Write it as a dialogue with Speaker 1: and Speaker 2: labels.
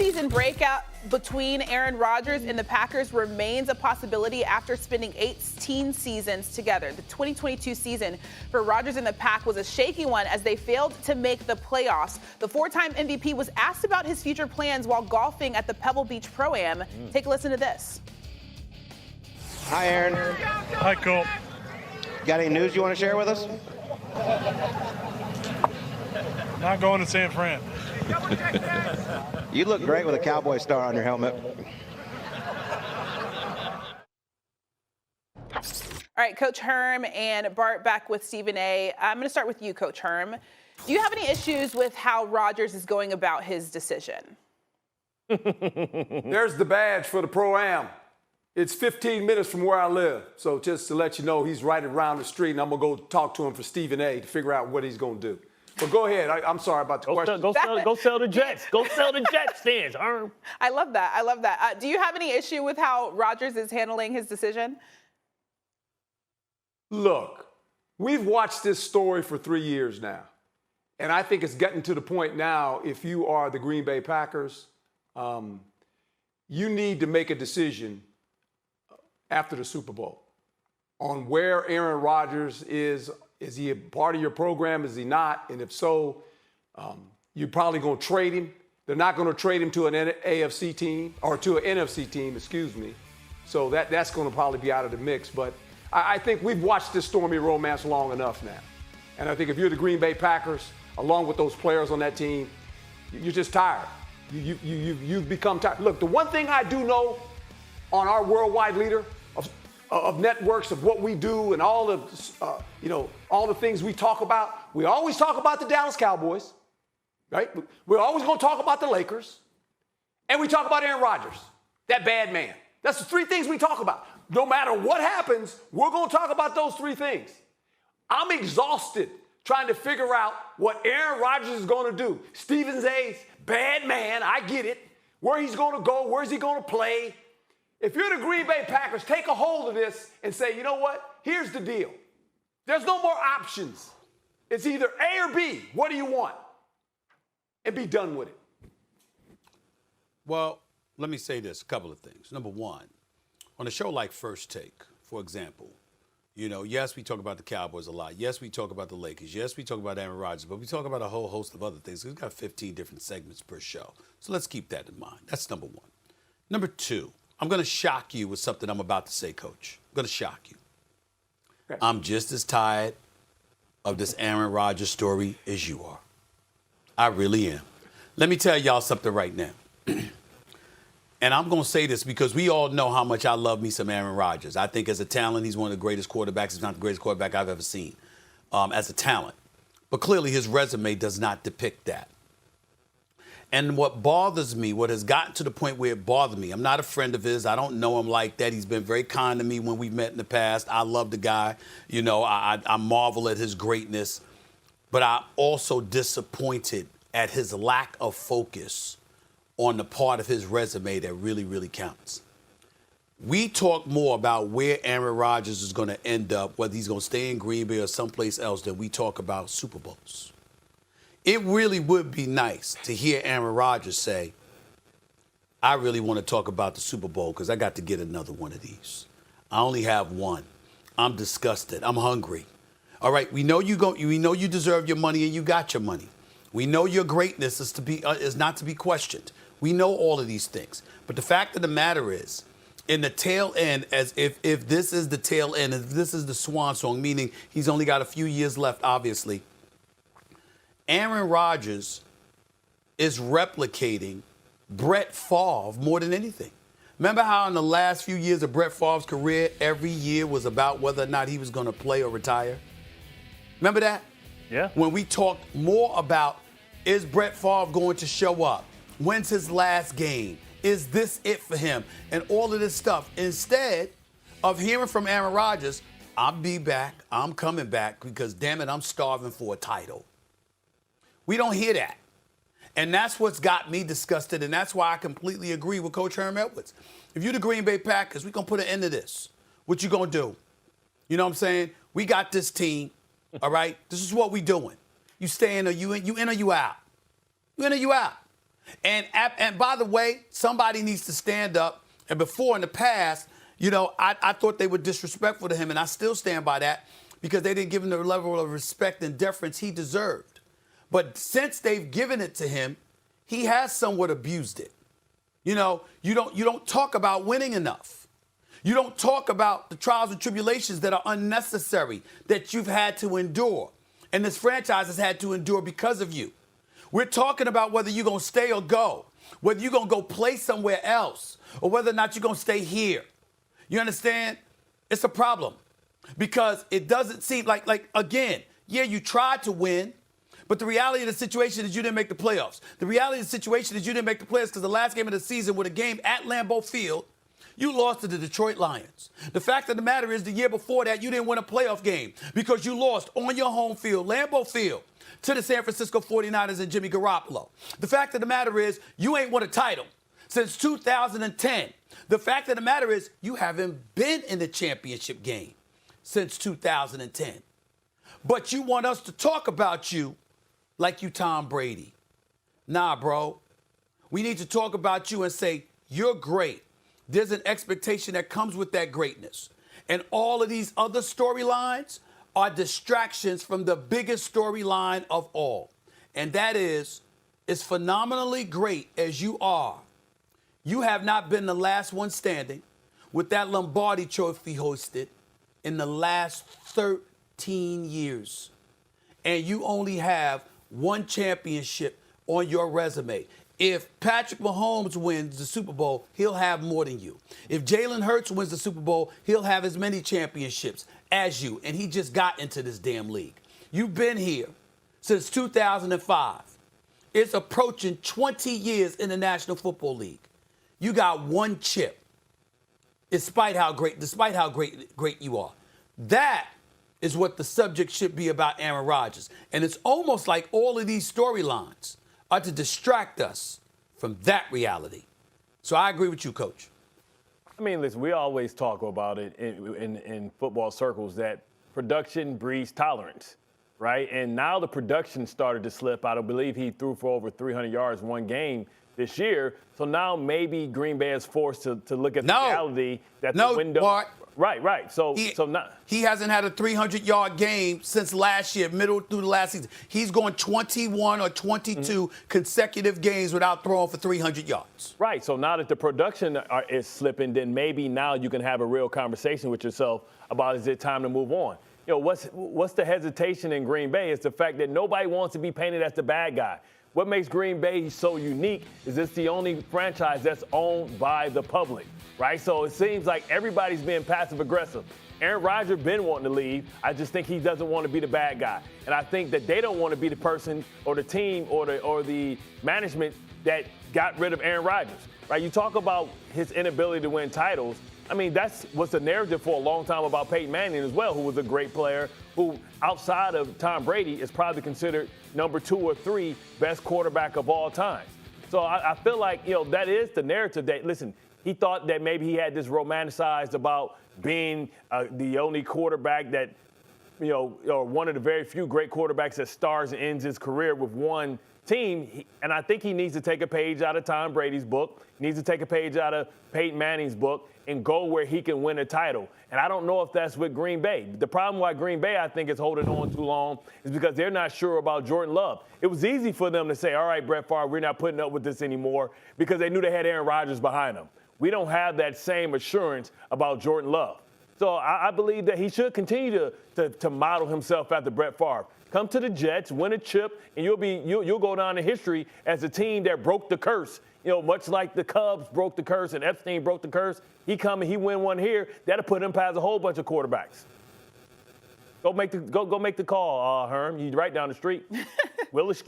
Speaker 1: postseason breakout between Aaron Rodgers and the Packers remains a possibility after spending 18 seasons together. The 2022 season for Rodgers and the Pack was a shaky one as they failed to make the playoffs. The four-time MVP was asked about his future plans while golfing at the Pebble Beach Pro-Am. Take a listen to this.
Speaker 2: Hi, Aaron.
Speaker 3: Hi, Cole.
Speaker 2: Got any news you want to share with us?
Speaker 3: Not going to San Fran.
Speaker 2: You look great with a Cowboy star on your helmet.
Speaker 1: All right, Coach Herm and Bart back with Stephen A. I'm going to start with you, Coach Herm. Do you have any issues with how Rodgers is going about his decision?
Speaker 4: There's the badge for the Pro-Am. It's 15 minutes from where I live. So just to let you know, he's right around the street, and I'm going to go talk to him for Stephen A. to figure out what he's going to do. But go ahead. I'm sorry about the question.
Speaker 5: Go sell the Jets. Go sell the Jets stands, Herm.
Speaker 1: I love that. I love that. Do you have any issue with how Rodgers is handling his decision?
Speaker 4: Look, we've watched this story for 3 years now. And I think it's getting to the point now, if you are the Green Bay Packers, you need to make a decision after the Super Bowl on where Aaron Rodgers is. Is he a part of your program? Is he not? And if so, you're probably going to trade him. They're not going to trade him to an AFC team or to an NFC team, excuse me. So that's going to probably be out of the mix. But I think we've watched this stormy romance long enough now. And I think if you're the Green Bay Packers, along with those players on that team, you're just tired. You've become tired. Look, the one thing I do know on our worldwide leader of networks, of what we do and all the, all the things we talk about. We always talk about the Dallas Cowboys, right? We're always going to talk about the Lakers. And we talk about Aaron Rodgers, that bad man. That's the three things we talk about. No matter what happens, we're going to talk about those three things. I'm exhausted trying to figure out what Aaron Rodgers is going to do. Stephen A's bad man, I get it. Where he's going to go, where's he going to play? If you're the Green Bay Packers, take a hold of this and say, you know what? Here's the deal. There's no more options. It's either A or B. What do you want? And be done with it.
Speaker 6: Well, let me say this, a couple of things. Number one, on a show like First Take, for example, yes, we talk about the Cowboys a lot. Yes, we talk about the Lakers. Yes, we talk about Aaron Rodgers, but we talk about a whole host of other things. We've got 15 different segments per show. So let's keep that in mind. That's number one. Number two, I'm going to shock you with something I'm about to say, Coach. I'm going to shock you. Okay. I'm just as tired of this Aaron Rodgers story as you are. I really am. Let me tell y'all something right now. And I'm going to say this because we all know how much I love me some Aaron Rodgers. I think as a talent, he's one of the greatest quarterbacks. He's not the greatest quarterback I've ever seen as a talent. But clearly his resume does not depict that. And what bothers me, what has gotten to the point where it bothers me, I'm not a friend of his. I don't know him like that. He's been very kind to me when we've met in the past. I love the guy. I marvel at his greatness. But I'm also disappointed at his lack of focus on the part of his resume that really, really counts. We talk more about where Aaron Rodgers is going to end up, whether he's going to stay in Green Bay or someplace else, than we talk about Super Bowls. It really would be nice to hear Aaron Rodgers say, I really want to talk about the Super Bowl because I got to get another one of these. I only have one. I'm disgusted. I'm hungry. All right, we know you deserve your money and you got your money. We know your greatness is not to be questioned. We know all of these things. But the fact of the matter is, in the tail end, as if this is the tail end, if this is the swan song, meaning he's only got a few years left, obviously, Aaron Rodgers is replicating Brett Favre more than anything. Remember how in the last few years of Brett Favre's career, every year was about whether or not he was going to play or retire? Remember that?
Speaker 5: Yeah.
Speaker 6: When we talked more about, is Brett Favre going to show up? When's his last game? Is this it for him? And all of this stuff. Instead of hearing from Aaron Rodgers, I'll be back, I'm coming back because, damn it, I'm starving for a title. We don't hear that. And that's what's got me disgusted, and that's why I completely agree with Coach Herm Edwards. If you're the Green Bay Packers, we're going to put an end to this. What you going to do? You know what I'm saying? We got this team, all right? This is what we doing. You stay in or you in or you out? You in or you out? And by the way, somebody needs to stand up. And before in the past, I thought they were disrespectful to him, and I still stand by that because they didn't give him the level of respect and deference he deserved. But since they've given it to him, he has somewhat abused it. You don't talk about winning enough. You don't talk about the trials and tribulations that are unnecessary that you've had to endure, and this franchise has had to endure because of you. We're talking about whether you're going to stay or go, whether you're going to go play somewhere else, or whether or not you're going to stay here. You understand? It's a problem because it doesn't seem like again, yeah, you tried to win, but the reality of the situation is you didn't make the playoffs. The reality of the situation is you didn't make the playoffs because the last game of the season with a game at Lambeau Field, you lost to the Detroit Lions. The fact of the matter is the year before that, you didn't win a playoff game because you lost on your home field, Lambeau Field, to the San Francisco 49ers and Jimmy Garoppolo. The fact of the matter is you ain't won a title since 2010. The fact of the matter is you haven't been in the championship game since 2010. But you want us to talk about you like you Tom Brady. Nah, bro. We need to talk about you and say, you're great. There's an expectation that comes with that greatness. And all of these other storylines are distractions from the biggest storyline of all. And that is, as phenomenally great as you are, you have not been the last one standing with that Lombardi trophy hosted in the last 13 years. And you only have one championship on your resume. If Patrick Mahomes wins the Super Bowl, he'll have more than you. If Jalen Hurts wins the Super Bowl, he'll have as many championships as you. And he just got into this damn league. You've been here since 2005. It's approaching 20 years in the National Football League. You got one chip, despite how great you are. That is what the subject should be about Aaron Rodgers. And it's almost like all of these storylines are to distract us from that reality. So I agree with you, Coach.
Speaker 5: I mean, listen, we always talk about it in football circles that production breeds tolerance, right? And now the production started to slip. I don't believe he threw for over 300 yards one game this year. So now maybe Green Bay is forced to look at the reality that the window.
Speaker 6: Bart.
Speaker 5: Right. So
Speaker 6: he hasn't had a 300-yard game since last year, middle through the last season. He's going 21 or 22 consecutive games without throwing for 300 yards.
Speaker 5: Right. So now that the production is slipping, then maybe now you can have a real conversation with yourself about, is it time to move on? What's the hesitation in Green Bay? It's the fact that nobody wants to be painted as the bad guy. What makes Green Bay so unique is it's the only franchise that's owned by the public, right? So it seems like everybody's being passive-aggressive. Aaron Rodgers been wanting to leave. I just think he doesn't want to be the bad guy. And I think that they don't want to be the person or the team or the management that got rid of Aaron Rodgers, right? You talk about his inability to win titles. I mean, that's what's the narrative for a long time about Peyton Manning as well, who was a great player, who outside of Tom Brady is probably considered number 2 or 3 best quarterback of all time. So I feel like, that is the narrative that, listen, he thought that maybe he had this romanticized about being the only quarterback that, or one of the very few great quarterbacks that stars and ends his career with one team. And I think he needs to take a page out of Tom Brady's book, needs to take a page out of Peyton Manning's book, and go where he can win a title. And I don't know if that's with Green Bay. The problem why Green Bay, I think, is holding on too long is because they're not sure about Jordan Love. It was easy for them to say, all right, Brett Favre, we're not putting up with this anymore, because they knew they had Aaron Rodgers behind them. We don't have that same assurance about Jordan Love. So I believe that he should continue to model himself after Brett Favre. Come to the Jets, win a chip, and you'll go down in history as a team that broke the curse. Much like the Cubs broke the curse and Epstein broke the curse. He come and he win one here. That'll put him past a whole bunch of quarterbacks. Go make the call, Herm. He's right down the street. We'll excuse.